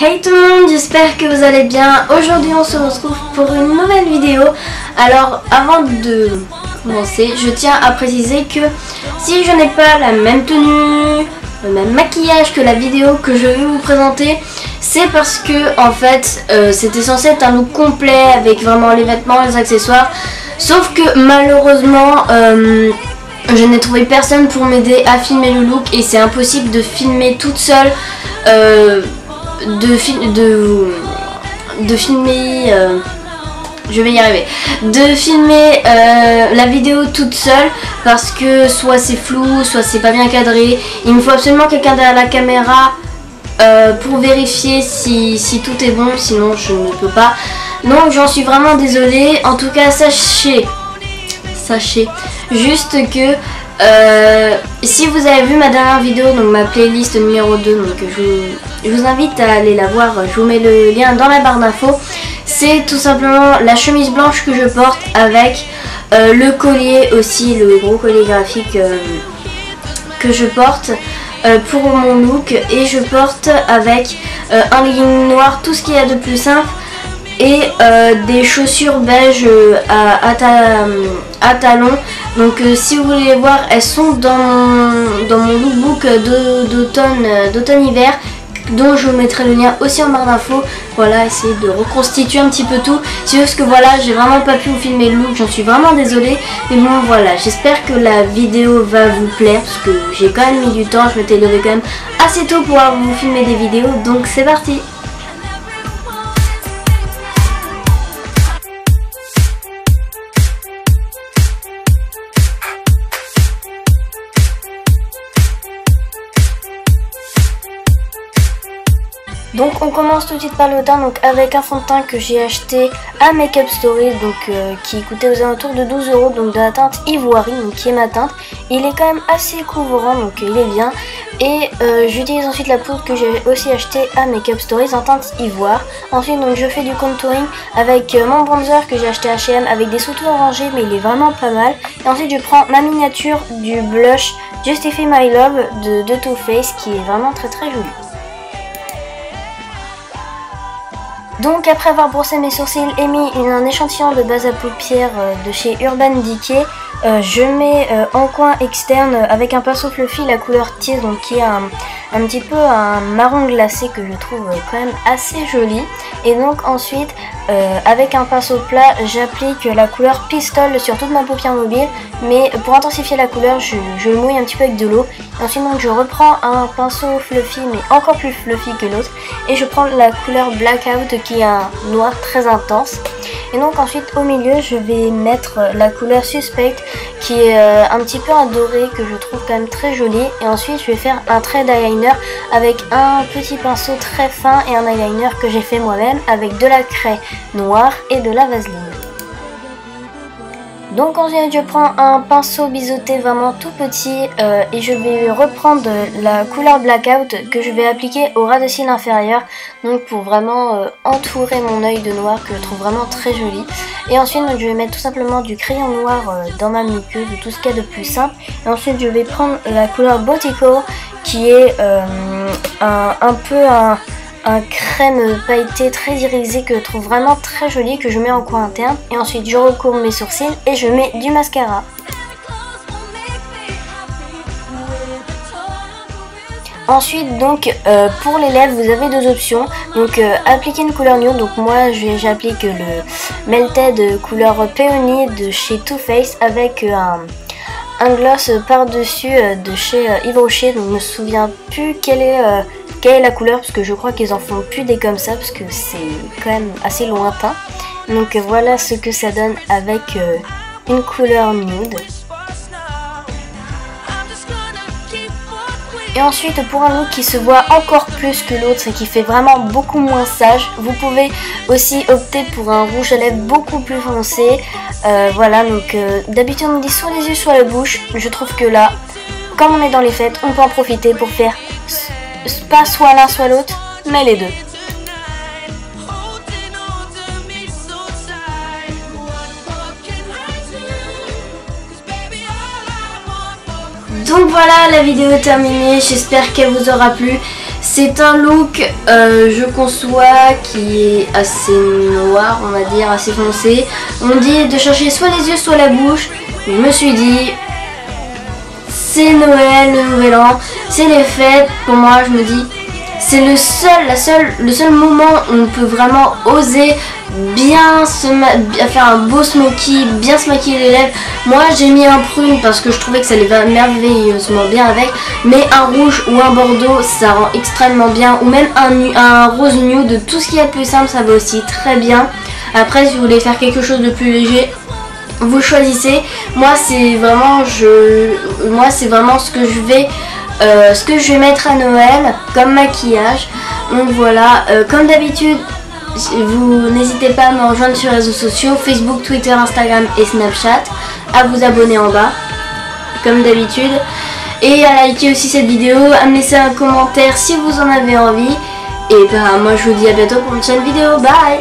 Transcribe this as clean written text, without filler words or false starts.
Hey tout le monde, j'espère que vous allez bien. Aujourd'hui on se retrouve pour une nouvelle vidéo. Alors avant de commencer, je tiens à préciser que si je n'ai pas la même tenue, le même maquillage que la vidéo que je vais vous présenter, c'est parce que en fait c'était censé être un look complet avec vraiment les vêtements, les accessoires. Sauf que malheureusement je n'ai trouvé personne pour m'aider à filmer le look et c'est impossible de filmer toute seule. De filmer je vais y arriver, de filmer la vidéo toute seule parce que soit c'est flou, soit c'est pas bien cadré. Il me faut absolument quelqu'un derrière la caméra pour vérifier si tout est bon, sinon je ne peux pas. Donc j'en suis vraiment désolée. En tout cas sachez juste que si vous avez vu ma dernière vidéo, donc ma playlist numéro 2, donc je vous invite à aller la voir, je vous mets le lien dans la barre d'infos. C'est tout simplement la chemise blanche que je porte avec le collier aussi, le gros collier graphique que je porte pour mon look. Et je porte avec un legging noir, tout ce qu'il y a de plus simple. Et des chaussures beige à talons. Donc si vous voulez les voir, elles sont dans mon lookbook d'automne-hiver, dont je vous mettrai le lien aussi en barre d'infos. Voilà, essayer de reconstituer un petit peu tout. C'est juste que voilà, j'ai vraiment pas pu vous filmer le look, j'en suis vraiment désolée. Mais bon voilà, j'espère que la vidéo va vous plaire, parce que j'ai quand même mis du temps, je m'étais levée quand même assez tôt pour vous filmer des vidéos. Donc c'est parti. Donc on commence tout de suite par le teint, donc avec un fond de teint que j'ai acheté à Make Up Story, donc qui coûtait aux alentours de 12 €, donc de la teinte Ivory, donc qui est ma teinte. Il est quand même assez couvrant, donc il est bien. Et j'utilise ensuite la poudre que j'ai aussi acheté à Make Up Stories en teinte ivoire. Ensuite donc je fais du contouring avec mon bronzer que j'ai acheté à H&M avec des sous-tons orangés, mais il est vraiment pas mal. Et ensuite je prends ma miniature du blush Justify My Love de Too Faced, qui est vraiment très joli. Donc après avoir brossé mes sourcils et mis un échantillon de base à paupières de chez Urban Decay, je mets en coin externe avec un pinceau fluffy la couleur Tease, donc qui est un petit peu un marron glacé que je trouve quand même assez joli. Et donc ensuite avec un pinceau plat j'applique la couleur Pistol sur toute ma paupière mobile, mais pour intensifier la couleur je le mouille un petit peu avec de l'eau. Ensuite donc je reprends un pinceau fluffy, mais encore plus fluffy que l'autre, et je prends la couleur Blackout qui est un noir très intense. Et donc ensuite au milieu je vais mettre la couleur Suspect qui est un petit peu un doré que je trouve quand même très joli. Et ensuite je vais faire un trait d'eyeliner avec un petit pinceau très fin et un eyeliner que j'ai fait moi-même avec de la craie noire et de la vaseline. Donc ensuite je prends un pinceau biseauté vraiment tout petit et je vais reprendre la couleur Blackout que je vais appliquer au ras de cils inférieur, donc pour vraiment entourer mon œil de noir que je trouve vraiment très joli. Et ensuite donc, je vais mettre tout simplement du crayon noir dans ma muqueuse, tout ce qu'il y a de plus simple. Et ensuite je vais prendre la couleur Botico qui est un peu un crème pailleté très irisé que je trouve vraiment très joli, que je mets en coin interne. Et ensuite je recourbe mes sourcils et je mets du mascara. Ensuite donc pour les lèvres vous avez deux options, donc appliquer une couleur nude, donc moi j'applique le Melted couleur Peony de chez Too Faced avec un gloss par dessus de chez Yves Rocher, donc je me souviens plus quelle est la couleur, parce que je crois qu'ils en font plus des comme ça parce que c'est quand même assez lointain. Donc voilà ce que ça donne avec une couleur nude. Et ensuite pour un look qui se voit encore plus que l'autre et qui fait vraiment beaucoup moins sage, vous pouvez aussi opter pour un rouge à lèvres beaucoup plus foncé. Voilà, donc d'habitude on me dit soit les yeux soit la bouche. Je trouve que là, comme on est dans les fêtes, on peut en profiter pour faire pas soit l'un soit l'autre, mais les deux. Donc voilà, la vidéo est terminée, j'espère qu'elle vous aura plu. C'est C'est un look, je conçois, qui est assez noir, on va dire, assez foncé. On dit de chercher soit les yeux, soit la bouche. Je me suis dit, c'est Noël, le Nouvel An, c'est les fêtes. Pour moi, je me dis, c'est le seul moment où on peut vraiment oser bien faire un beau smoky, bien se maquiller les lèvres. Moi j'ai mis un prune parce que je trouvais que ça allait merveilleusement bien avec, mais un rouge ou un bordeaux ça rend extrêmement bien, ou même un rose nude, tout ce qui est plus simple ça va aussi très bien. Après si vous voulez faire quelque chose de plus léger, vous choisissez. Moi c'est vraiment ce que je vais mettre à Noël comme maquillage. Donc voilà, comme d'habitude, vous n'hésitez pas à me rejoindre sur les réseaux sociaux, Facebook, Twitter, Instagram et Snapchat, à vous abonner en bas, comme d'habitude, et à liker aussi cette vidéo, à me laisser un commentaire si vous en avez envie. Et bah moi je vous dis à bientôt pour une prochaine vidéo, bye.